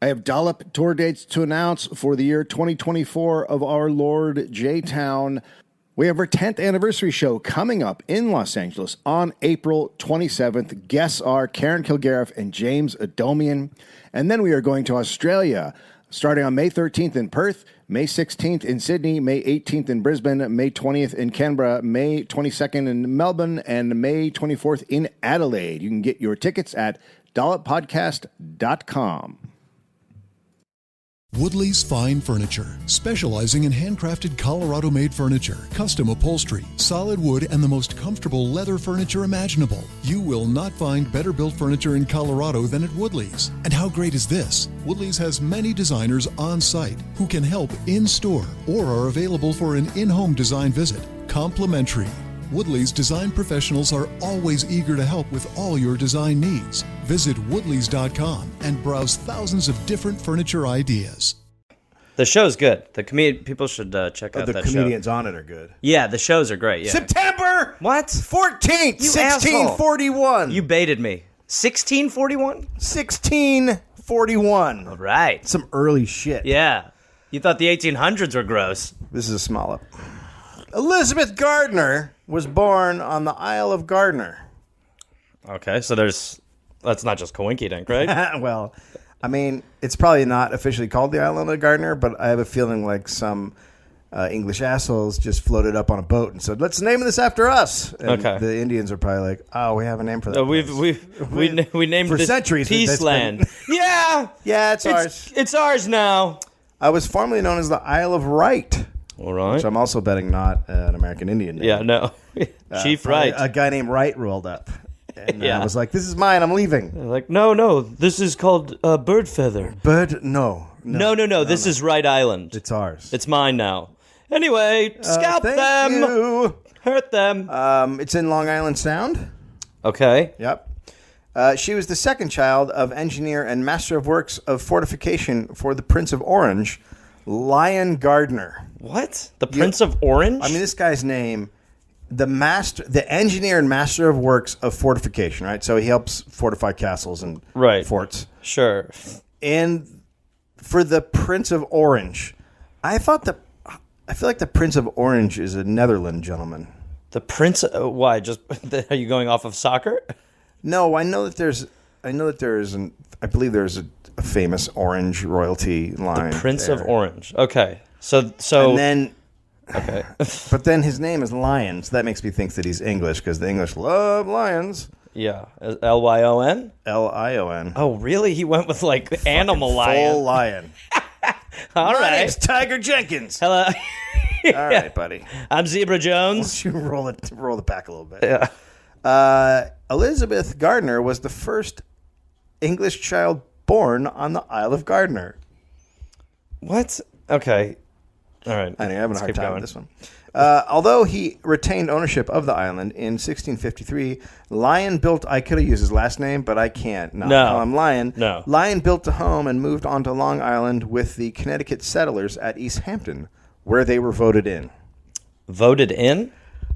I have Dollop tour dates to announce for the year 2024 of our Lord J-Town. We have our 10th anniversary show coming up in Los Angeles on April 27th. Guests are Karen Kilgariff and James Adomian. And then we are going to Australia, starting on May 13th in Perth, May 16th in Sydney, May 18th in Brisbane, May 20th in Canberra, May 22nd in Melbourne, and May 24th in Adelaide. You can get your tickets at dolloppodcast.com. Woodley's Fine Furniture, specializing in handcrafted Colorado-made furniture, custom upholstery, solid wood, and the most comfortable leather furniture imaginable. You will not find better built furniture in Colorado than at Woodley's. And how great is this? Woodley's has many designers on site who can help in-store or are available for an in-home design visit, complimentary. Woodley's design professionals are always eager to help with all your design needs. Visit woodleys.com and browse thousands of different furniture ideas. The show's good. People should check out that show. The comedians on it are good. Yeah, the shows are great. Yeah. September What? 14th, You 1641. You baited me. 1641? 1641. All right. Some early shit. Yeah. You thought the 1800s were gross. This is a Smollop. Elizabeth Gardner was born on the Isle of Gardner. Okay, so that's not just coinkydink, right? Well, I mean, it's probably not officially called the Island of Gardner, but I have a feeling like some English assholes just floated up on a boat and said, "Let's name this after us." And Okay. the Indians are probably like, "Oh, we have a name for that." We named for this centuries Peaceland. Yeah, yeah, it's ours. It's ours now. I was formerly known as the Isle of Wight, All right. which I'm also betting not an American Indian name. Yeah, no. Chief Wright. A guy named Wright rolled up. And Yeah. I was like, "This is mine. I'm leaving." Like, no, this is called bird feather. But no. This is Wright Island. It's ours. It's mine now. Anyway, scalp Thank them. you. Hurt them. It's in Long Island Sound. Okay. Yep. She was the second child of engineer and master of works of fortification for the Prince of Orange, Lion Gardner. What? The Prince of Orange? I mean, this guy's name, the engineer and master of works of fortification, right? So he helps fortify castles and forts. Sure. And for the Prince of Orange, I feel like the Prince of Orange is a Netherlands gentleman. The Prince. Why? Just are you going off of soccer? No, I believe there's a famous orange royalty line. The Prince there. of Orange. Okay. So. And then. Okay. But then his name is Lion, so that makes me think that he's English because the English love lions. Yeah. Lyon. Lion. Oh, really? He went with like animal lion. Full lion. All My right. name's Tiger Jenkins. Hello. All right, buddy. I'm Zebra Jones. You roll it back a little bit. Yeah. Elizabeth Gardner was the first English child born on the Isle of Gardner. What? Okay. All right. I know, I'm having a hard time going. with this one. Although he retained ownership of the island in 1653, Lion built... I could have used his last name, but I can't. No. Call him Lion. No. Lion built a home and moved onto Long Island with the Connecticut settlers at East Hampton, where they were voted in. Voted in?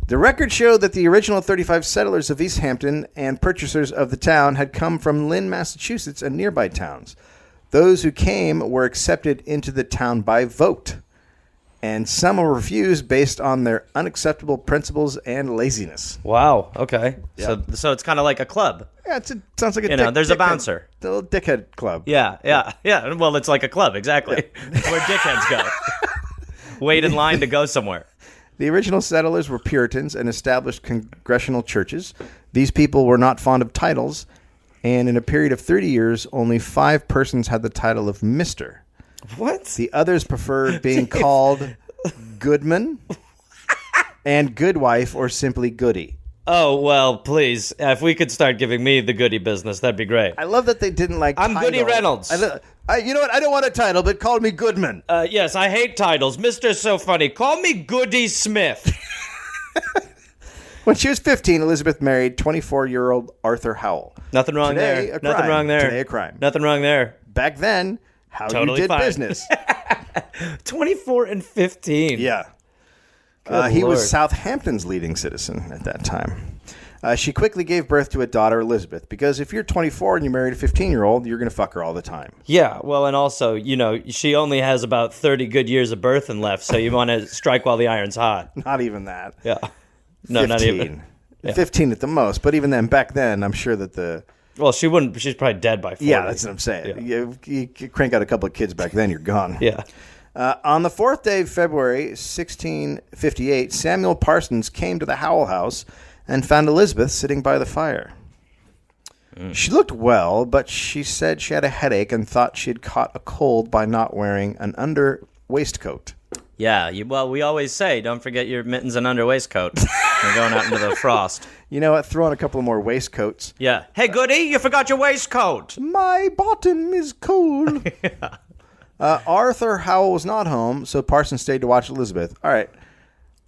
The records show that the original 35 settlers of East Hampton and purchasers of the town had come from Lynn, Massachusetts, and nearby towns. Those who came were accepted into the town by vote, and some were refused based on their unacceptable principles and laziness. Wow. Okay. Yeah. So it's kind of like a club. Yeah, sounds like a there's a bouncer. The little dickhead club. Yeah. Well, it's like a club, exactly. Yeah. Where dickheads go. Wait in line to go somewhere. The original settlers were Puritans and established congregational churches. These people were not fond of titles, and in a period of 30 years, only 5 persons had the title of Mr. What? The others preferred being called Goodman and Goodwife or simply Goody. Oh, well, please. If we could start giving me the Goody business, that'd be great. I love that they didn't like I'm title. Goody Reynolds. You know what? I don't want a title, but call me Goodman. Yes, I hate titles. Mr. So Funny. Call me Goody Smith. When she was 15, Elizabeth married 24-year-old Arthur Howell. Nothing wrong Today, there. a Nothing crime. wong there. Today, a crime. Nothing wrong there. Back then, how Totally you did fine. business. 24 and 15. Yeah. Good He Lord. was Southampton's leading citizen at that time. She quickly gave birth to a daughter, Elizabeth, because if you're 24 and you're married a 15-year-old, you're going to fuck her all the time. Yeah, well, and also, she only has about 30 good years of birthing left, so you want to strike while the iron's hot. Not even that. Yeah. No, 15. not even. Yeah. 15 at the most, but even then, back then, I'm sure that Well, she's probably dead by 40. Yeah, that's what I'm saying. Yeah. You crank out a couple of kids back then, you're gone. Yeah. On the 4th day of February, 1658, Samuel Parsons came to the Howell house and found Elizabeth sitting by the fire. She looked well, but she said she had a headache and thought she had caught a cold by not wearing an under waistcoat. Yeah, well, we always say, don't forget your mittens and under waistcoat. You're going out into the frost. You know what? Throw on a couple more waistcoats. Yeah. Hey, Goody, you forgot your waistcoat. My bottom is cold. Yeah. Arthur Howell was not home, so Parsons stayed to watch Elizabeth. All right.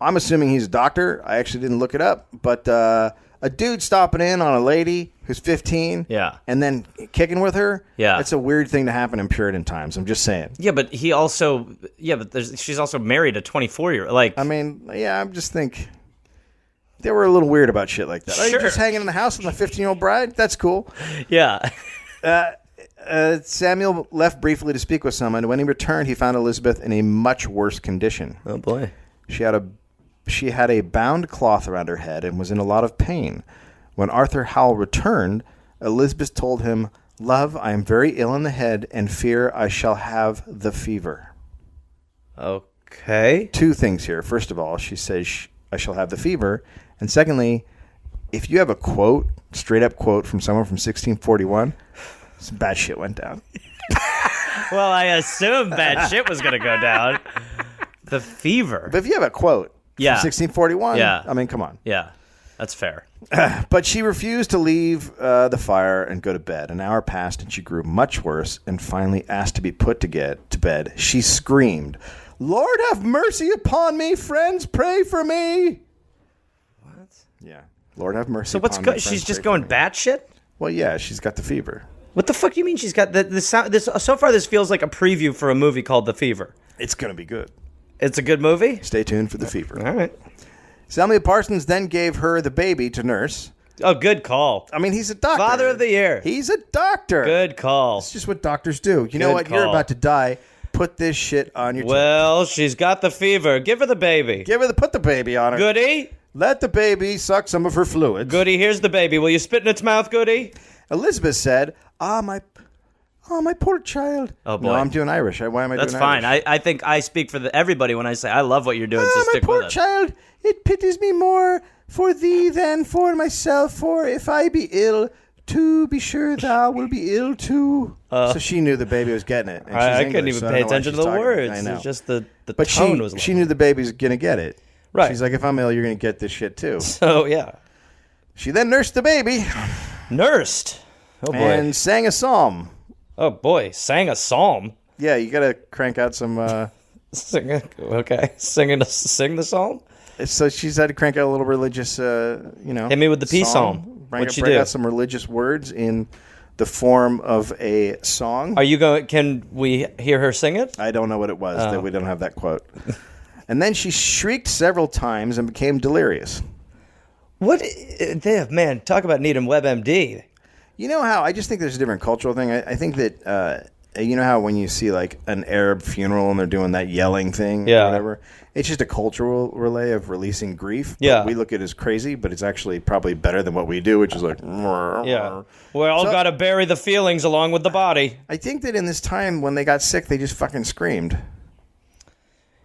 I'm assuming he's a doctor. I actually didn't look it up. But a dude stopping in on a lady who's 15 and then kicking with her, it's a weird thing to happen in Puritan times. I'm just saying. Yeah, but she's also married a 24-year-old. I just think they were a little weird about shit like that. Sure. Are you just hanging in the house with my 15-year-old bride? That's cool. Yeah. Samuel left briefly to speak with someone. When he returned, he found Elizabeth in a much worse condition. Oh, boy. She had a bound cloth around her head and was in a lot of pain. When Arthur Howell returned, Elizabeth told him, "Love, I am very ill in the head and fear I shall have the fever." Okay. 2 things here. First of all, she says, "I shall have the fever." And secondly, if you have a quote, straight up quote from someone from 1641, some bad shit went down. Well, I assumed bad shit was going to go down. The fever. But if you have a quote from 1641, I mean, come on. Yeah, that's fair. But she refused to leave the fire and go to bed. An hour passed and she grew much worse and finally asked to be put to bed. She screamed, "Lord, have mercy upon me. Friends, pray for me." What? Yeah. Lord, have mercy upon me. So she's just going batshit? Well, yeah, she's got the fever. What the fuck do you mean she's got the sound? So far, this feels like a preview for a movie called The Fever. It's going to be good. It's a good movie? Stay tuned for The Fever. All right. Samuel Parsons then gave her the baby to nurse. Oh, good call. I mean, he's a doctor. Father of the year. He's a doctor. Good call. It's just what doctors do. You know what? You're about to die. Put this shit on your Well, she's got the fever. Give her the baby. Put the baby on her. Goody? Let the baby suck some of her fluids. Goody, here's the baby. Will you spit in its mouth, Goody? Elizabeth said, my poor child. Oh, boy. No, I'm doing Irish. Why am I That's doing fine. Irish? I think I speak for everybody when I say I love what you're doing, so stick my poor with it. child, it pities me more for thee than for myself, for if I be ill, to be sure thou will be ill too. So she knew the baby was getting it. And I she's couldn't English, even so I pay don't know why attention to she's the talking. words. I know. It's just the but tone was she knew the baby's going to get it. Right. She's like, if I'm ill, you're going to get this shit too. So, yeah. She then nursed the baby. Nursed? Oh, boy. And sang a psalm. Oh, boy. Sang a psalm? Yeah, you got to crank out some... Okay. Sing the psalm? So she's had to crank out a little religious, Hit me with the peace psalm. What'd she do? Bring out some religious words in the form of a song. Are you going? Can we hear her sing it? I don't know what it was. That we don't have that quote. And then she shrieked several times and became delirious. What? Man, talk about needing WebMD. You know how I just think there's a different cultural thing. I think that you know how when you see like an Arab funeral and they're doing that yelling thing, or whatever. It's just a cultural relay of releasing grief. Yeah, we look at it as crazy, but it's actually probably better than what we do, which is like, yeah. We all got to bury the feelings along with the body. I think that in this time when they got sick, they just fucking screamed.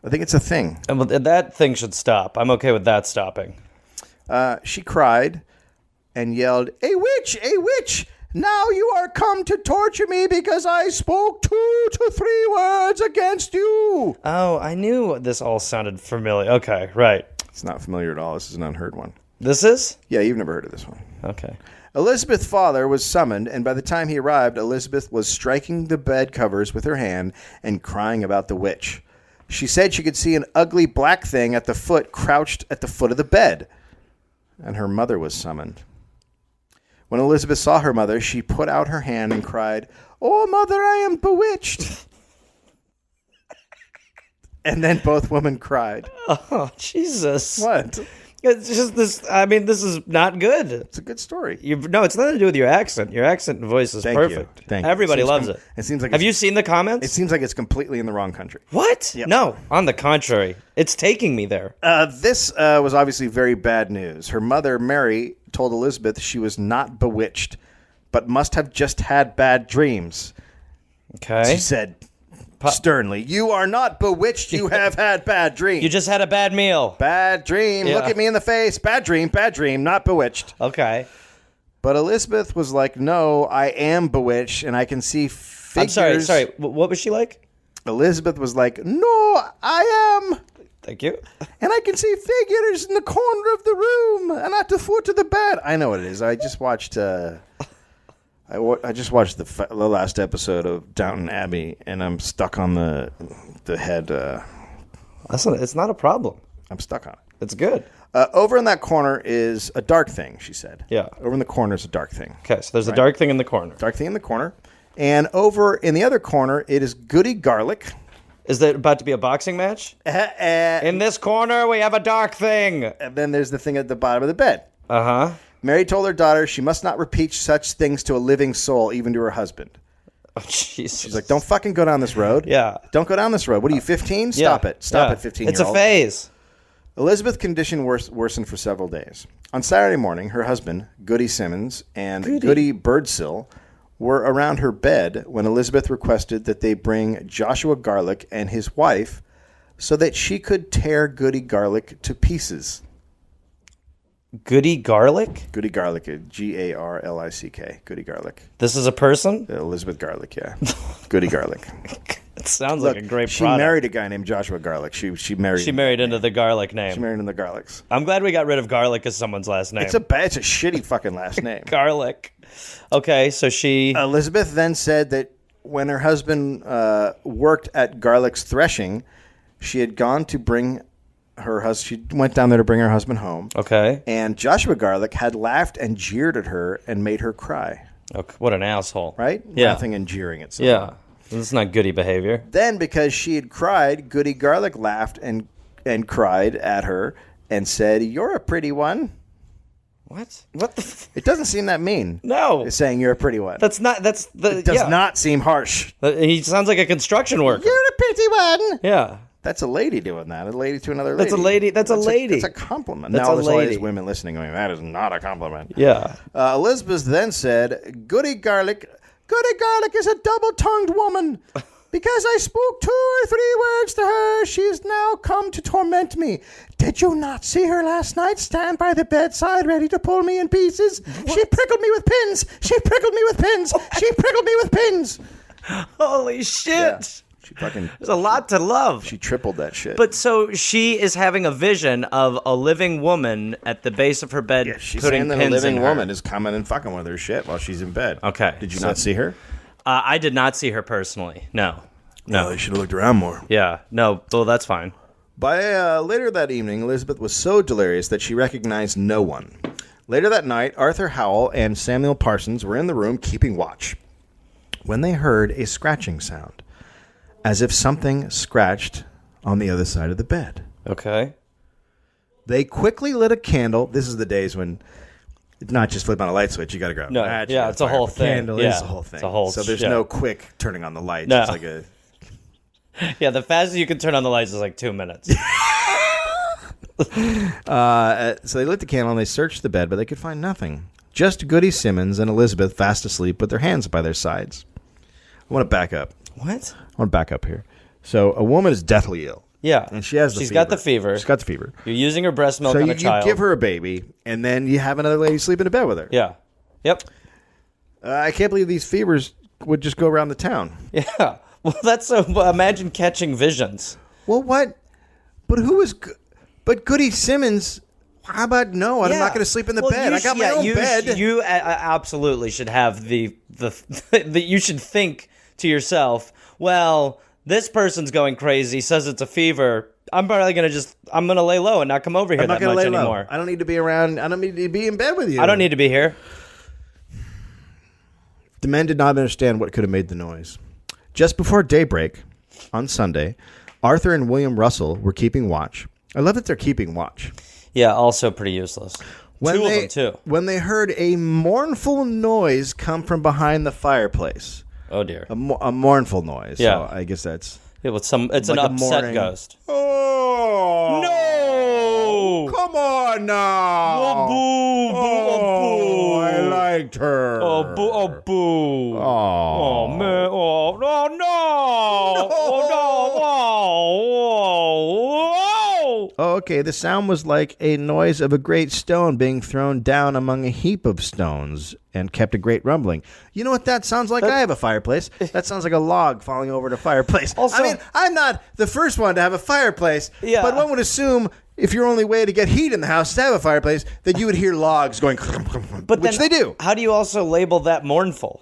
I think it's a thing. And that thing should stop. I'm okay with that stopping. She cried and yelled, "A witch! A witch! Now you are come to torture me because I spoke 2 to 3 words against you." Oh, I knew this all sounded familiar. Okay, right. It's not familiar at all. This is an unheard one. This is? Yeah, you've never heard of this one. Okay. Elizabeth's father was summoned, and by the time he arrived, Elizabeth was striking the bed covers with her hand and crying about the witch. She said she could see an ugly black thing at the foot crouched at the foot of the bed. And her mother was summoned. When Elizabeth saw her mother, she put out her hand and cried, "Oh, mother, I am bewitched." And then both women cried. Oh, Jesus. What? It's just this. I mean, this is not good. It's a good story. No, it's nothing to do with your accent. Your accent and voice is perfect. Thank you. Everybody loves it. It seems like. Have you seen the comments? It seems like it's completely in the wrong country. What? Yep. No, on the contrary, it's taking me there. This was obviously very bad news. Her mother, Mary, told Elizabeth she was not bewitched, but must have just had bad dreams. Okay. She said sternly, "You are not bewitched. You have had bad dreams. You just had a bad meal. Bad dream. Yeah. Look at me in the face. Bad dream. Not bewitched." Okay. But Elizabeth was like, "No, I am bewitched, and I can see figures." I'm sorry. What was she like? Elizabeth was like, "No, I am. Thank you. And I can see figures in the corner of the room and at the foot of the bed." I know what it is. I just watched. I just watched the last episode of Downton Abbey, and I'm stuck on the head. It's not a problem. I'm stuck on it. It's good. Over in that corner is a dark thing, she said. Yeah. Over in the corner is a dark thing. Okay, so there's a dark thing in the corner. Dark thing in the corner. And over in the other corner, it is Goody Garlic. Is there about to be a boxing match? In this corner, we have a dark thing. And then there's the thing at the bottom of the bed. Uh-huh. Mary told her daughter she must not repeat such things to a living soul, even to her husband. Oh, Jesus. She's like, "Don't fucking go down this road." Yeah. Don't go down this road. What are you, 15? Stop it. Stop it, 15-year-old. It's a phase. Elizabeth's condition worsened for several days. On Saturday morning, her husband, Goody Simmons, and Goody Birdsill were around her bed when Elizabeth requested that they bring Joshua Garlick and his wife so that she could tear Goody Garlick to pieces. Goody Garlic? Goody Garlick, Garlick. Goody Garlick. This is a person? Elizabeth Garlick, yeah. Goody Garlick. It sounds like a great she product. married a guy named Joshua Garlick. She married into the garlic name. She married into the Garlicks. I'm glad we got rid of garlic as someone's last name. It's a shitty fucking last name. Garlic. Okay, so she... Elizabeth then said that when her husband worked at Garlick's threshing, she had gone to bring her husband. She went down there to bring her husband home. Okay. And Joshua Garlick had laughed and jeered at her and made her cry. Okay, what an asshole. Right? Yeah. Laughing and jeering at someone. Yeah. This is not Goody behavior. Then, because she had cried, Goody Garlick laughed and cried at her and said, "You're a pretty one." What? What the? It doesn't seem that mean. No. It's saying you're a pretty one. That's not. That's the. It does not seem harsh. He sounds like a construction worker. You're a pretty one. Yeah. That's a lady doing that. A lady to another lady. That's a lady. That's a lady. That's a compliment. That's now a there's all lady. these women listening going, "That is not a compliment." Yeah. Elizabeth then said, Goody Garlic is a double-tongued woman. Because I spoke 2 or 3 words to her, she's now come to torment me. Did you not see her last night stand by the bedside ready to pull me in pieces? What? She prickled me with pins. She prickled me with pins. She prickled me with pins. Holy shit. Yeah. She fucking... There's a lot to love. She tripled that shit. But so she is having a vision of a living woman at the base of her bed she's putting saying that pins a living in her. woman is coming and fucking with her shit while she's in bed. Okay. Did you not see her? I did not see her personally. No. You should have looked around more. Yeah. No. Well, that's fine. By later that evening, Elizabeth was so delirious that she recognized no one. Later that night, Arthur Howell and Samuel Parsons were in the room keeping watch when they heard a scratching sound, as if something scratched on the other side of the bed. Okay. They quickly lit a candle. This is the days when it's not just flip on a light switch. You got to grab a match. Yeah, it's a whole thing. Candle Yeah, is a whole thing. it's a whole so there's shit. no quick turning on the lights. No. It's like a... Yeah, the fastest you can turn on the lights is like 2 minutes. So they lit the candle and they searched the bed, but they could find nothing. Just Goody Simmons and Elizabeth fast asleep with their hands by their sides. I want to back up. What? I want to back up here. So a woman is deathly ill. Yeah. And she has the She's fever. got the fever. She's got the fever. You're using her breast milk So on you a child. give her a baby, and then you have another lady sleep in a bed with her. Yeah. Yep. I can't believe these fevers would just go around the town. Yeah. Well, that's so. Imagine catching visions. Well, what? But who is? But Goody Simmons. How about no? I'm not going to sleep in the bed. I got my own bed. You absolutely should have the you should think to yourself, well, this person's going crazy, says it's a fever. I'm probably going to I'm going to lay low and not come over here that much anymore. I don't need to be around. I don't need to be in bed with you. I don't need to be here. The men did not understand what could have made the noise. Just before daybreak on Sunday, Arthur and William Russell were keeping watch. I love that they're keeping watch. Yeah, also pretty useless. Two of them, too. When they heard a mournful noise come from behind the fireplace. Oh, dear. A mournful noise. Yeah. So I guess that's... It's like an upset ghost. Oh! No! Come on now! Oh, boo! Oh, I liked her. Oh, boo! Oh, boo! Oh, man! Oh, no! No! Oh, no! Whoa! Oh, okay. The sound was like a noise of a great stone being thrown down among a heap of stones and kept a great rumbling. You know what that sounds like? I have a fireplace. That sounds like a log falling over the fireplace. Also, I mean, I'm not the first one to have a fireplace, Yeah. but one would assume if your only way to get heat in the house is to have a fireplace, that you would hear logs going, but which they do. How do you also label that mournful?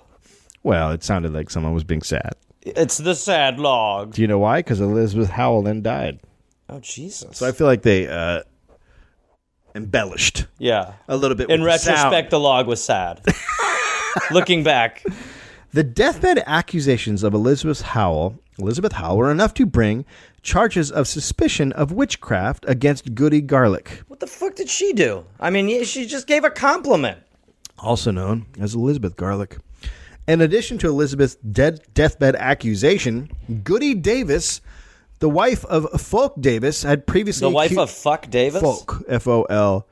Well, it sounded like someone was being sad. It's the sad log. Do you know why? Because Elizabeth Howell then died. Oh, Jesus. So I feel like they embellished Yeah. a little bit. In with the sound. retrospect, the log was sad. Looking back. The deathbed accusations of Elizabeth Howell were enough to bring charges of suspicion of witchcraft against Goody Garlic, What the fuck did she do? I mean, she just gave a compliment. also known as Elizabeth Garlic. In addition to Elizabeth's deathbed accusation, Goody Davis, the wife of Folk Davis, had previously... The wife of Fuck Davis? Folk, F-O-L.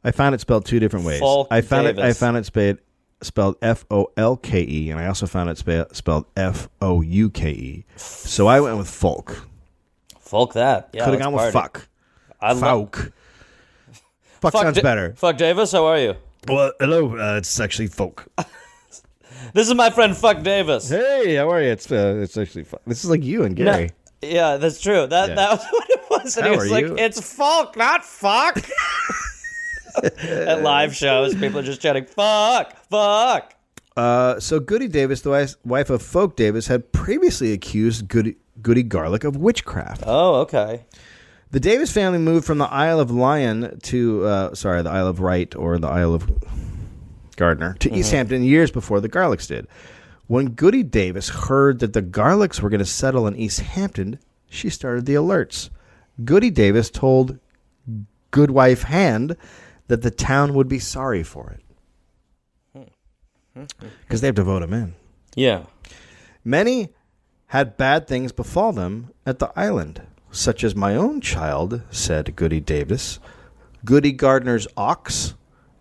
I found it spelled two different ways. Folk I found Davis. it spelled F-O-L-K-E, and I also found it spelled F-O-U-K-E. So I went with Folk. Folk that. Yeah, Could have let's gone with party. Fuck. I love Folk. Fuck sounds better. Fuck Davis, how are you? Well, hello. It's actually Folk. This is my friend Fuck Davis. Hey, how are you? It's actually Folk. This is like you and Gary. Yeah, that's true. That was what it was. And How he was are like, you? it's Folk, not fuck. At live shows, people are just chanting, fuck, fuck. So Goody Davis, the wife of Folk Davis, had previously accused Goody Garlic of witchcraft. Oh, okay. The Davis family moved from the Isle of Lion to, the Isle of Wight or the Isle of Gardner to East Hampton years before the Garlicks did. When Goody Davis heard that the Garlicks were going to settle in East Hampton, she started the alerts. Goody Davis told Goodwife Hand that the town would be sorry for it. Because they have to vote him in. Yeah. Many had bad things befall them at the island, such as my own child, said Goody Davis, Goody Gardner's ox,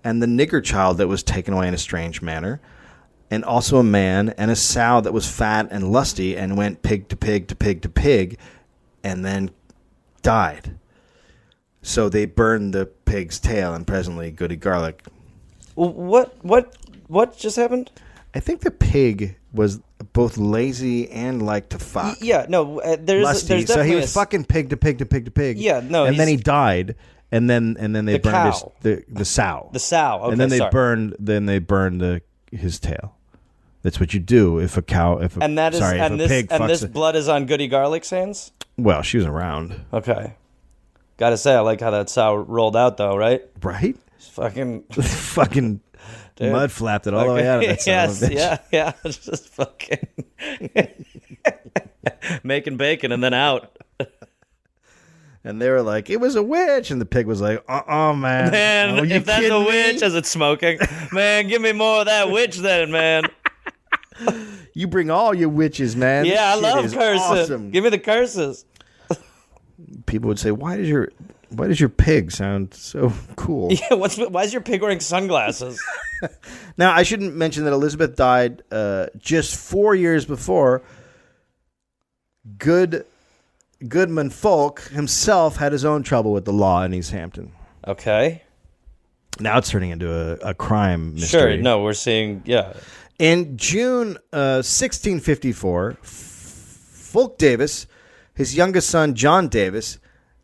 and the nigger child that was taken away in a strange manner, and also a man and a sow that was fat and lusty and went pig to pig to pig to pig, and then died. So they burned the pig's tail, and presently Goody Garlic. What just happened? I think the pig was both lazy and liked to fuck. Yeah, no, there's Lusty. definitely So he was fucking pig to pig to pig to pig. Yeah, no, and then he died, and then they The burned cow. the sow. The sow. Okay, and then they sorry. burned his tail. That's what you do if a cow if a, And that is sorry, if and a this pig and fucks this a, blood is on Goody Garlic's hands. well, she was around, Okay, gotta say I like how that sow rolled out though, right? right? It's fucking Fucking Dude. mud flapped it all the way out of that son yes, of a bitch. yeah, it's just fucking making bacon and then out. And they were like, "It was a witch," and the pig was like, man, Man, are you if that's a kidding me?" witch, as it's smoking, man, give me more of that witch then, man. You bring all your witches, man. Yeah, I This shit love is cursing. awesome. Give me the curses. People would say, "Why does your pig sound so cool?" Yeah, why is your pig wearing sunglasses? Now, I shouldn't mention that Elizabeth died just 4 years before. Goodman Folk himself had his own trouble with the law in East Hampton. Okay. Now it's turning into a crime mystery. Sure, no, we're seeing, yeah. In June 1654, Folk Davis, his youngest son John Davis,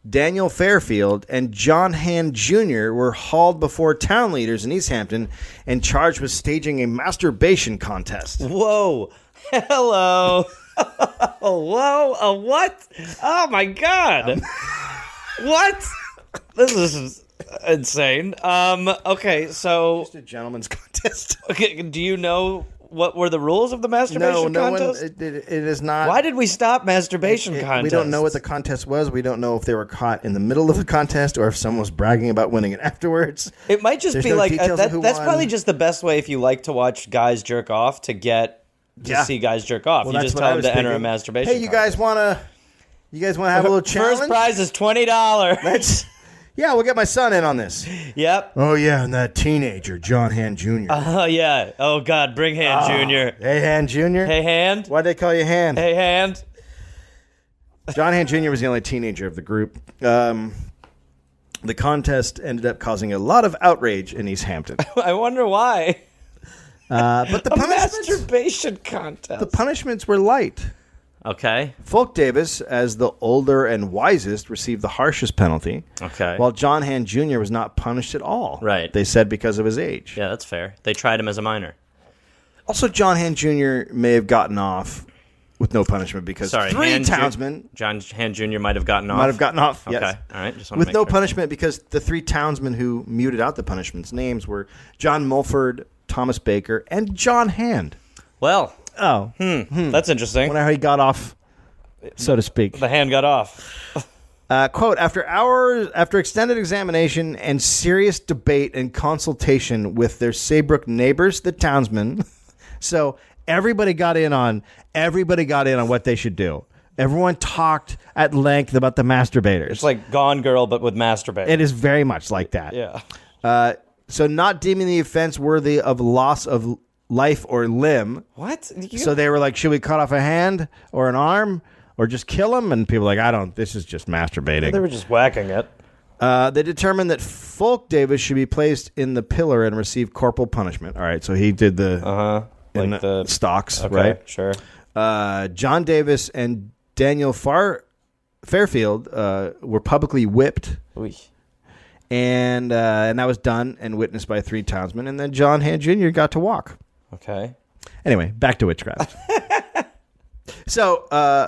Daniel Fairfield, and John Hand Jr. were hauled before town leaders in East Hampton and charged with staging a masturbation contest. Whoa. Hello. Whoa. A what? Oh, my God. What? This is insane. Okay, so... Just a gentleman's contest. Okay, do you know what were the rules of the masturbation contest? It is not. Why did we stop masturbation contests? We don't know what the contest was. We don't know if they were caught in the middle of the contest or if someone was bragging about winning it afterwards. It might just be no like details of who that's won. probably just the best way if you like to watch guys jerk off to see guys jerk off. Well, You that's just what tell I them was to enter a thinking. masturbation. Hey, you guys want to have a little challenge? First prize is $20. Yeah, we'll get my son in on this. Yep. Oh, yeah, and that teenager, John Hand Jr. Oh yeah. Oh God, bring Hand Junior. Hey, Hand Jr.? Hey Hand. Why'd they call you Hand? Hey Hand. John Hand Jr. was the only teenager of the group. The contest ended up causing a lot of outrage in East Hampton. I wonder why. But the Masturbation contest. punishments were light. Okay. Fulk Davis, as the older and wisest, received the harshest penalty. Okay. While John Hand Jr. was not punished at all. Right. They said because of his age. Yeah, that's fair. They tried him as a minor. Also, John Hand Jr. may have gotten off with no punishment because John Hand Jr. might have gotten off. might have gotten off. Okay. Yes. All right. Just want With to make no sure. punishment because the three townsmen who muted out the punishments' names were John Mulford, Thomas Baker, and John Hand. Well. Oh. That's interesting. I wonder how he got off, so to speak. The hand got off. Quote, after extended examination and serious debate and consultation with their Saybrook neighbors, the townsmen. So everybody got in on what they should do. Everyone talked at length about the masturbators. It's like Gone Girl, but with masturbate. It is very much like that. Yeah. So not deeming the offense worthy of loss of life or limb. What? So they were like, should we cut off a hand or an arm or just kill him? And people were like, this is just masturbating. They were just whacking it. They determined that Fulk Davis should be placed in the pillar and receive corporal punishment. All right, so he did the Like the stocks, okay, right? Sure. John Davis and Daniel Fairfield were publicly whipped. Oy. And that was done and witnessed by three townsmen. And then John Hand Jr. got to walk. Okay. Anyway, back to witchcraft. So,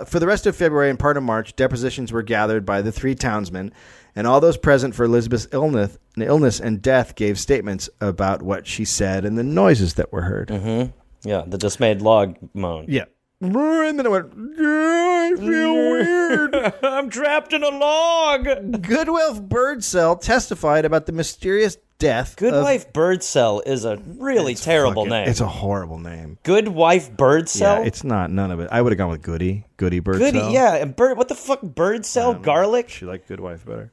for the rest of February and part of March, depositions were gathered by the three townsmen, and all those present for Elizabeth's illness and death gave statements about what she said and the noises that were heard. Mm-hmm. Yeah, the dismayed log moan. Yeah. And then it went, I feel weird. I'm trapped in a log. Goodwife Birdsell testified about the mysterious death Goodwife Birdsell is a really terrible name. It's a horrible name. Goodwife Birdsell? Yeah, it's not. None of it. I would have gone with Goody Birdsell. Goody, yeah. And what the fuck? Birdsell? Garlic? She liked Goodwife better.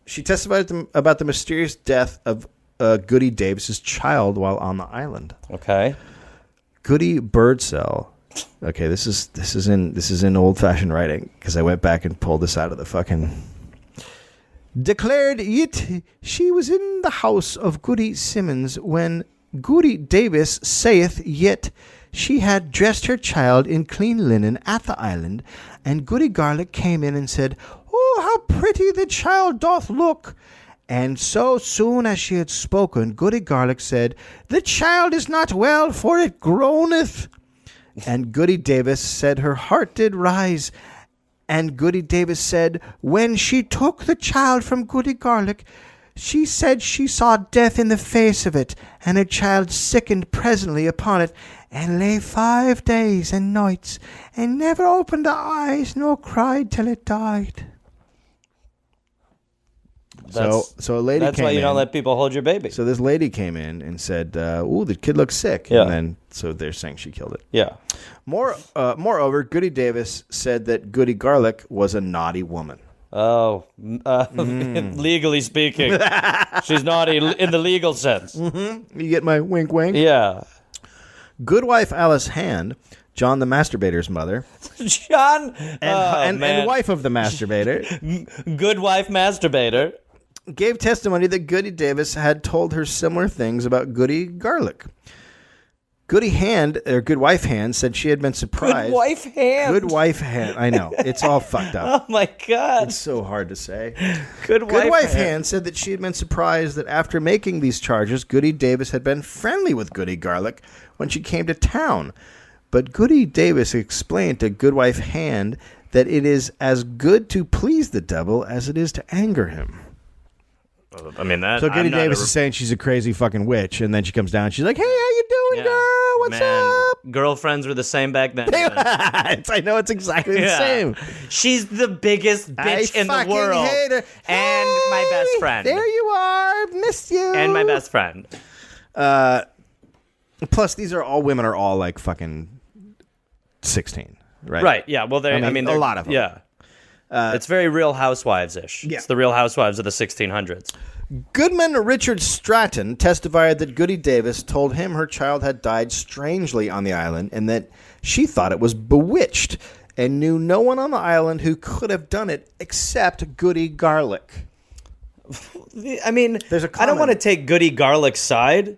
She testified about the mysterious death of Goody Davis's child while on the island. Okay. Goody Birdsell. Okay, this is in old fashioned writing because I went back and pulled this out of the fucking. Declared it she was in the house of Goody Simmons when Goody Davis saith yet she had dressed her child in clean linen at the island, and Goody Garlic came in and said, "Oh, how pretty the child doth look." And so soon as she had spoken, Goody Garlic said, "The child is not well, for it groaneth." And Goody Davis said her heart did rise. And Goody Davis said, when she took the child from Goody Garlic, she said she saw death in the face of it, and her child sickened presently upon it, and lay 5 days and nights, and never opened her eyes, nor cried till it died. So a lady came in. That's why you don't let people hold your baby. So this lady came in and said, ooh, the kid looks sick. Yeah. And then, so they're saying she killed it. Yeah. Moreover, Goody Davis said that Goody Garlic was a naughty woman. Oh, legally speaking, she's naughty in the legal sense. Mm-hmm. You get my wink wink? Yeah. Goodwife Alice Hand, John the masturbator's mother, John, and wife of the masturbator, Goodwife masturbator, gave testimony that Goody Davis had told her similar things about Goody Garlic. Goodwife Hand said she had been surprised. Goodwife Hand. I know. It's all fucked up. Oh, my God. It's so hard to say. Goodwife Hand said that she had been surprised that after making these charges, Goody Davis had been friendly with Goody Garlic when she came to town. But Goody Davis explained to Goodwife Hand that it is as good to please the devil as it is to anger him. I mean, that. So Goody Davis is saying she's a crazy fucking witch, and then she comes down and she's like, "Hey, how you doing, girl?" what's up? Girlfriends were the same back then. I know it's exactly the same. She's the biggest bitch in the world. Hate her. And my best friend. There you are. Missed you. And my best friend. Plus, women are all like fucking 16, right? Right, yeah. Well, I mean a lot of them. Yeah. It's very Real Housewives-ish. Yeah. It's the Real Housewives of the 1600s. Goodman Richard Stratton testified that Goody Davis told him her child had died strangely on the island and that she thought it was bewitched and knew no one on the island who could have done it except Goody Garlic. I mean, I don't want to take Goody Garlic's side,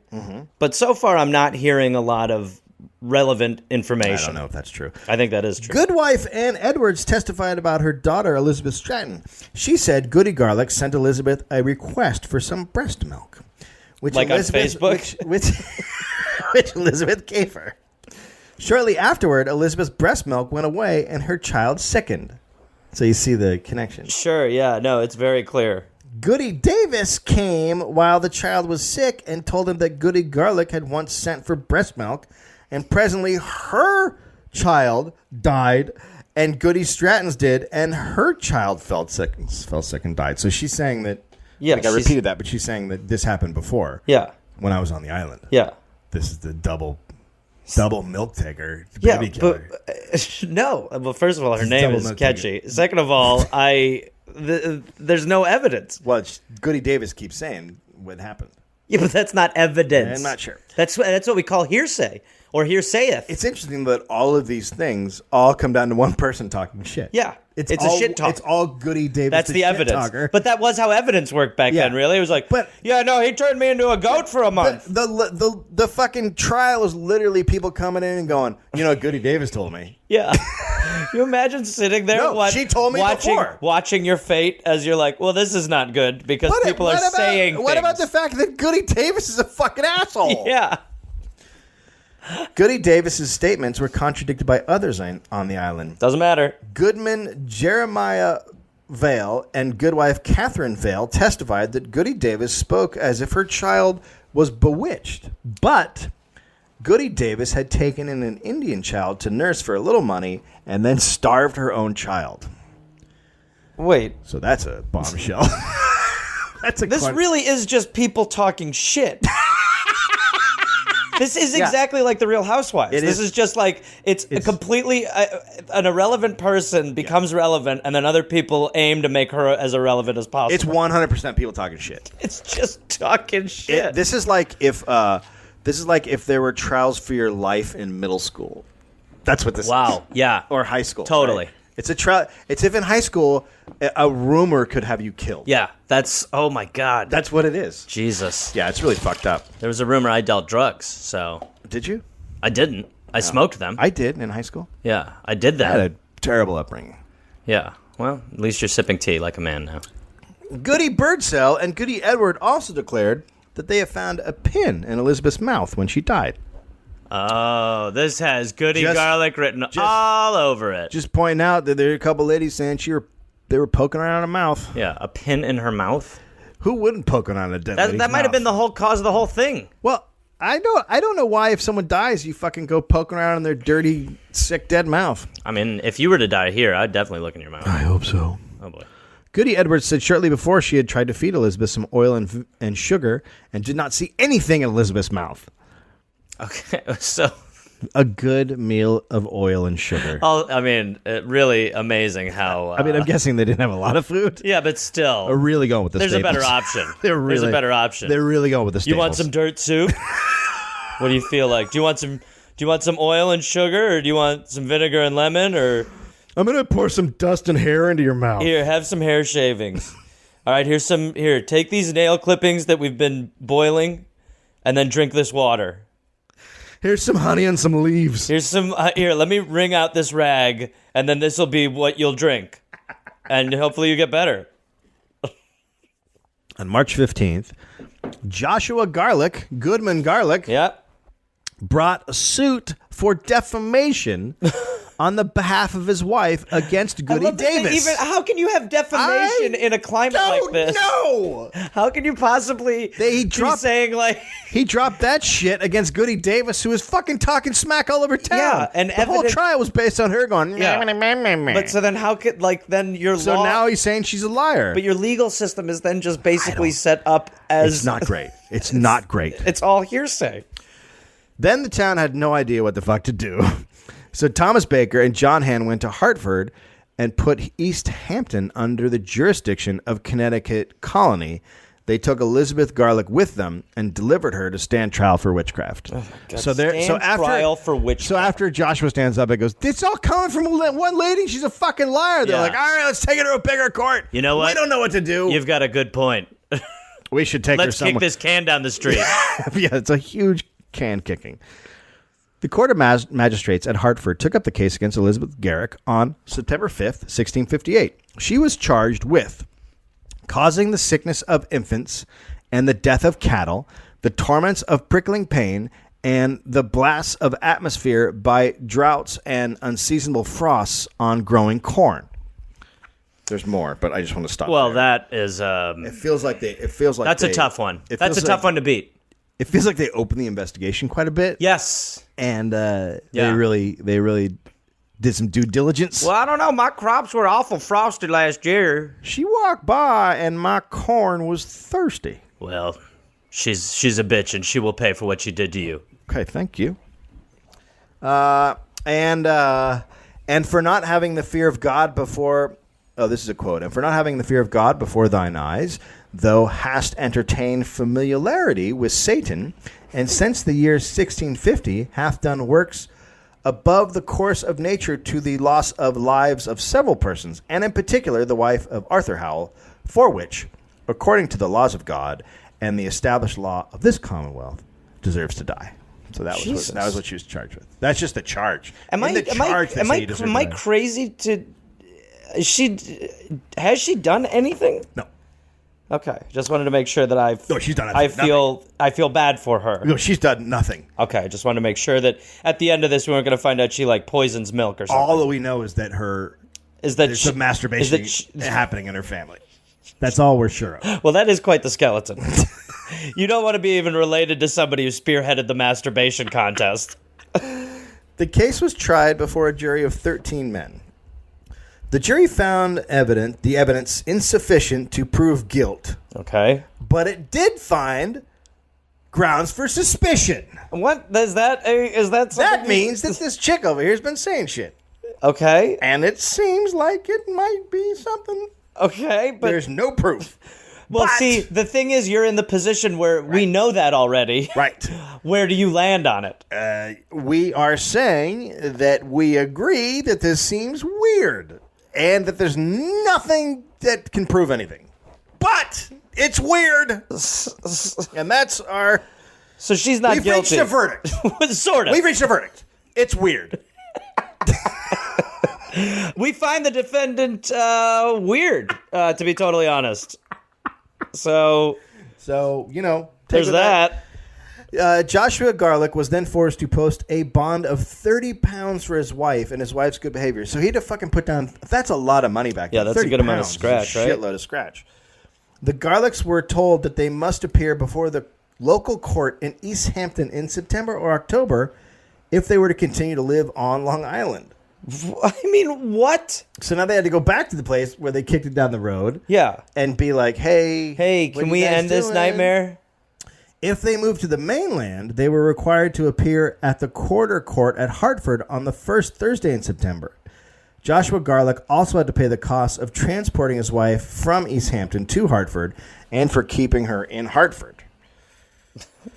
but so far I'm not hearing a lot of relevant information. I don't know if that's true. I think that is true. Goodwife Ann Edwards testified about her daughter, Elizabeth Stratton. She said Goody Garlic sent Elizabeth a request for some breast milk. Which like Elizabeth, on Facebook? Which Elizabeth gave her. Shortly afterward, Elizabeth's breast milk went away and her child sickened. So you see the connection. Sure, yeah. No, it's very clear. Goody Davis came while the child was sick and told him that Goody Garlic had once sent for breast milk, and presently her child died, and Goody Stratton's did, and her child fell sick and died. So she's saying that. Yeah, I repeated that, but she's saying that this happened before. Yeah, when I was on the island. Yeah, this is the double milk taker, baby killer. But, no. Well, first of all, her name is catchy. Taker. Second of all, there's no evidence. Well, Goody Davis keeps saying what happened. Yeah, but that's not evidence. I'm not sure. That's what we call hearsay or hearsayeth. It's interesting that all of these things all come down to one person talking shit. Yeah, it's all, a shit talk. It's all Goody Davis. That's the evidence. Talker. But that was how evidence worked back then. Really, it was like, he turned me into a goat for a month. The fucking trial is literally people coming in and going, Goody Davis told me. Yeah. You imagine sitting there she told me watching your fate as you're like, well, this is not good because people are saying What about the fact that Goody Davis is a fucking asshole? Yeah. Goody Davis's statements were contradicted by others on the island. Doesn't matter. Goodman Jeremiah Vale and goodwife Catherine Vale testified that Goody Davis spoke as if her child was bewitched, but Goody Davis had taken in an Indian child to nurse for a little money and then starved her own child. Wait. So that's a bombshell. This really is just people talking shit. This is exactly like the Real Housewives. This is just like it's a completely an irrelevant person becomes relevant, and then other people aim to make her as irrelevant as possible. It's 100% people talking shit. It's just talking shit. This is like if there were trials for your life in middle school. That's what this is. Wow. Yeah. Or high school. Totally. Right? It's a trial. It's if in high school a rumor could have you killed. Yeah. Oh my God. That's what it is. Jesus. Yeah, it's really fucked up. There was a rumor I dealt drugs, so. Did you? I didn't. I smoked them. I did in high school. Yeah, I did that. I had a terrible upbringing. Yeah. Well, at least you're sipping tea like a man now. Goody Birdsell and Goody Edward also declared that they have found a pin in Elizabeth's mouth when she died. Oh, this has Goody Garlic written all over it. Just pointing out that there are a couple ladies saying they were poking around her mouth. Yeah, a pin in her mouth. Who wouldn't poke around a dead lady's mouth? That might have been the whole cause of the whole thing. Well, I don't know why if someone dies, you fucking go poking around in their dirty, sick, dead mouth. I mean, if you were to die here, I'd definitely look in your mouth. I hope so. Oh, boy. Goody Edwards said shortly before she had tried to feed Elizabeth some oil and sugar and did not see anything in Elizabeth's mouth. Okay, so... A good meal of oil and sugar. I mean, really amazing how... I'm guessing they didn't have a lot of food. Yeah, but still. They're really going with the staples. There's a better option. There's a better option. They're really going with the staples. You want some dirt soup? What do you feel like? Do you want some oil and sugar, or do you want some vinegar and lemon, or... I'm going to pour some dust and hair into your mouth. Here, have some hair shavings. All right, here, take these nail clippings that we've been boiling, and then drink this water. Here's some honey and some leaves. Here's some. Here, let me wring out this rag, and then this will be what you'll drink, and hopefully you get better. On March 15th, Joshua Goodman Garlic, brought a suit for defamation on the behalf of his wife against Goody Davis. How can you have defamation in a climate like this? No. How can you possibly be saying like he dropped that shit against Goody Davis, who was fucking talking smack all over town? Yeah, and the whole trial was based on her going. But so then how could then your so now he's saying she's a liar? But your legal system is then just basically set up as it's not great. It's not great. It's all hearsay. Then the town had no idea what the fuck to do. So Thomas Baker and John Hand went to Hartford and put East Hampton under the jurisdiction of Connecticut Colony. They took Elizabeth Garlick with them and delivered her to stand trial for witchcraft. Oh, trial for witchcraft. So after Joshua stands up and goes, "It's all coming from one lady. She's a fucking liar." They're like, "All right, let's take her to a bigger court." You know what? We don't know what to do. You've got a good point. We should take her somewhere. Let's kick this can down the street. Yeah, it's a huge can kicking. The Court of Magistrates at Hartford took up the case against Elizabeth Garrick on September 5th, 1658. She was charged with causing the sickness of infants and the death of cattle, the torments of prickling pain, and the blasts of atmosphere by droughts and unseasonable frosts on growing corn. There's more, but I just want to stop. Well, there. that is. It feels like that's a tough one. That's a tough one to beat. It feels like they opened the investigation quite a bit. Yes, and they really did some due diligence. Well, I don't know. My crops were awful frosty last year. She walked by, and my corn was thirsty. Well, she's a bitch, and she will pay for what she did to you. Okay, thank you. And for not having the fear of God before. Oh, this is a quote. And for not having the fear of God before thine eyes, thou hast entertained familiarity with Satan, and since the year 1650 hath done works above the course of nature to the loss of lives of several persons, and in particular the wife of Arthur Howell, for which, according to the laws of God and the established law of this Commonwealth, deserves to die. So that was what she was charged with. That's just the charge. Am I crazy to? Has she done anything? No. Okay, just wanted to make sure that No, she's done nothing. I feel bad for her. No, she's done nothing. Okay, just wanted to make sure that at the end of this we weren't going to find out she poisons milk or something. All that we know is that there's some masturbation happening in her family. That's all we're sure of. Well, that is quite the skeleton. You don't want to be even related to somebody who spearheaded the masturbation contest. The case was tried before a jury of 13 men. The jury found the evidence insufficient to prove guilt. Okay. But it did find grounds for suspicion. What is that? Is that something? That means that this chick over here has been saying shit. Okay. And it seems like it might be something. Okay, but there's no proof. Well, see, the thing is, you're in the position where we know that already. Right. Where do you land on it? We are saying that we agree that this seems weird and that there's nothing that can prove anything. But it's weird. And that's our... So she's not guilty. We've reached a verdict. Sort of. We've reached a verdict. It's weird. We find the defendant weird, to be totally honest. So you know, there's that. Joshua Garlick was then forced to post a bond of £30 for his wife and his wife's good behavior. So he had to fucking put down. That's a lot of money back then. Yeah, that's a good amount of scratch, right? Shitload of scratch. The Garlicks were told that they must appear before the local court in East Hampton in September or October if they were to continue to live on Long Island. I mean, what? So now they had to go back to the place where they kicked it down the road. Yeah. And be like, hey, can we end this nightmare? If they moved to the mainland, they were required to appear at the quarter court at Hartford on the first Thursday in September. Joshua Garlick also had to pay the cost of transporting his wife from East Hampton to Hartford and for keeping her in Hartford.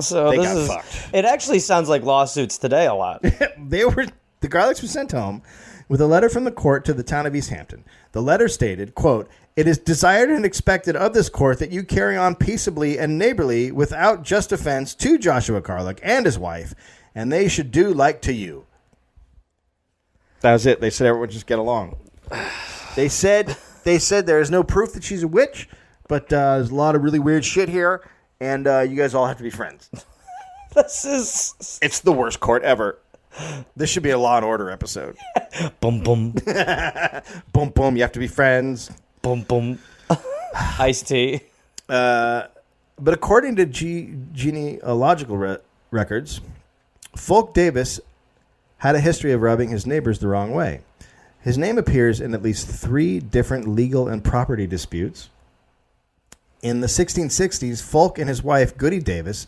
So they got fucked. It actually sounds like lawsuits today a lot. The Garlicks were sent home with a letter from the court to the town of East Hampton. The letter stated, quote, "It is desired and expected of this court that you carry on peaceably and neighborly without just offense to Joshua Garlick and his wife, and they should do like to you." That was it. They said everyone just get along. They said there is no proof that she's a witch, but there's a lot of really weird shit here, and you guys all have to be friends. It's the worst court ever. This should be a Law and Order episode. Boom, boom. Boom, boom. You have to be friends. Boom, boom. Iced tea. But according to genealogical records, Folk Davis had a history of rubbing his neighbors the wrong way. His name appears in at least 3 different legal and property disputes. In the 1660s, Folk and his wife, Goody Davis,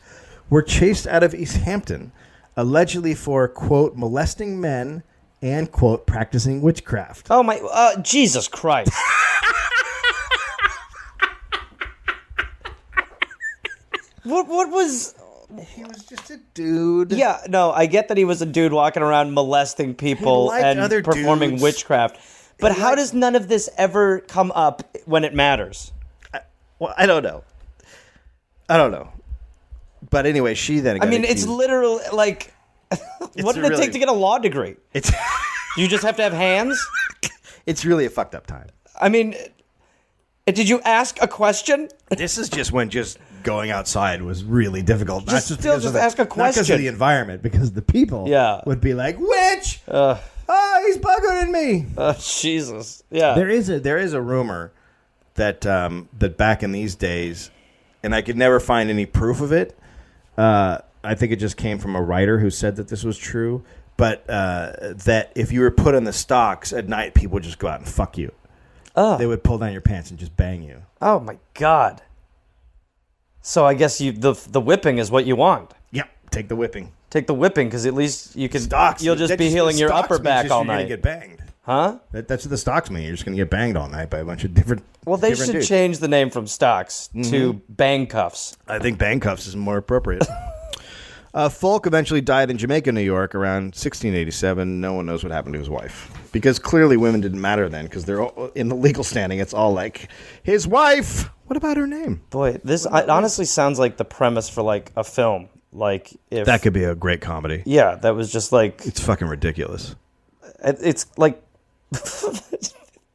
were chased out of East Hampton, allegedly for, quote, molesting men and, quote, practicing witchcraft. Oh, my... Jesus Christ. What was... He was just a dude. Yeah, no, I get that he was a dude walking around molesting people and other performing dudes. witchcraft. But how does none of this ever come up when it matters? Well, I don't know. But anyway, she then... I mean, it's literally like... what did it take to get a law degree? It's You just have to have hands? It's really a fucked up time. I mean, did you ask a question? This is just when just going outside was really difficult. Not Just because of ask a Not because question. of the environment, because the people would be like, witch! He's bugging me! Jesus. Yeah. There is a rumor that that back in these days, and I could never find any proof of it. I think it just came from a writer who said that this was true. But that if you were put in the stocks at night, people would just go out and fuck you. Oh. They would pull down your pants and just bang you. Oh my God. So I guess the whipping is what you want. Yep, take the whipping. Take the whipping because at least you can. Stocks. You'll just be healing your upper back all You're night. gonna get banged. Huh? That's what the stocks mean. You're just gonna get banged all night by a bunch of different. Well, they different should dudes. change the name from stocks to bang cuffs. I think bang cuffs is more appropriate. Folk eventually died in Jamaica, New York, around 1687. No one knows what happened to his wife. Because clearly women didn't matter then, because they're all, in the legal standing, it's all like, his wife! What about her name? Boy, this honestly sounds like the premise for like a film. Like if That could be a great comedy. yeah, that was just like It's fucking ridiculous. it's like.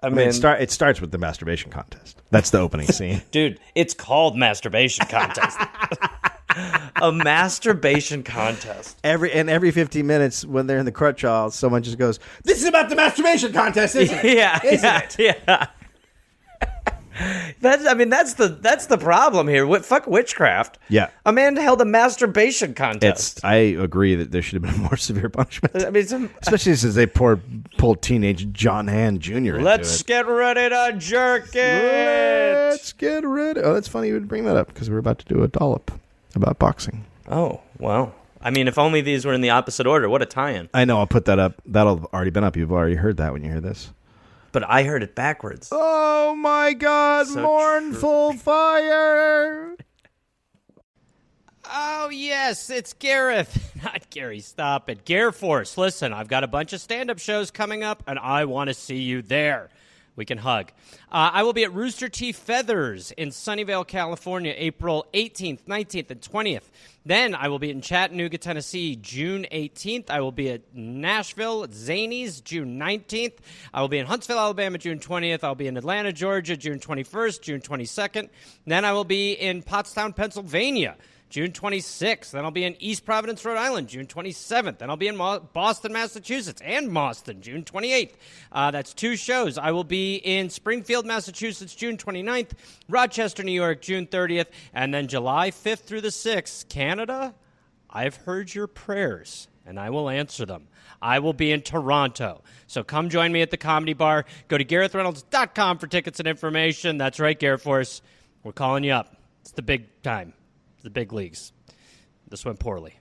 I mean, it starts with the masturbation contest. That's the opening scene. dude, it's called masturbation contest. A masturbation contest. Every 15 minutes when they're in the crutch aisle, someone just goes, "This is about the masturbation contest, isn't it? Yeah, Isn't it?" Yeah. That's the problem here. Fuck witchcraft. Yeah. A man held a masturbation contest. I agree that there should have been a more severe punishment. I mean, Especially since they pulled teenage John Hand Jr. into let's it. get ready to jerk it. Let's get ready. Oh, that's funny you would bring that up because we're about to do a dollop about boxing. Oh, well. I mean, if only these were in the opposite order. What a tie-in. I know. I'll put that up. That'll have already been up. You've already heard that when you hear this. But I heard it backwards. Oh, my God. So Mournful fire. Oh, yes, it's Gareth. Not Gary, stop it. Gare Force, listen, I've got a bunch of stand-up shows coming up, and I want to see you there. We can hug. I will be at Rooster Teeth Feathers in Sunnyvale, California, April 18th, 19th, and 20th. Then I will be in Chattanooga, Tennessee, June 18th. I will be at Nashville, Zanies, June 19th. I will be in Huntsville, Alabama, June 20th. I'll be in Atlanta, Georgia, June 21st, June 22nd. Then I will be in Pottstown, Pennsylvania, June 26th. Then I'll be in East Providence, Rhode Island, June 27th. Then I'll be in Boston, Massachusetts, and Boston, June 28th. That's 2 shows. I will be in Springfield, Massachusetts, June 29th, Rochester, New York, June 30th, and then July 5th through the 6th. Canada, I've heard your prayers, and I will answer them. I will be in Toronto. So come join me at the Comedy Bar. Go to GarethReynolds.com for tickets and information. That's right, Gareth Force. We're calling you up. It's the big time. The big leagues. This went poorly.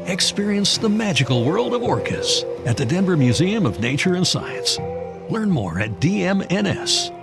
Experience the magical world of orcas at the Denver Museum of Nature and Science. Learn more at dmns.org.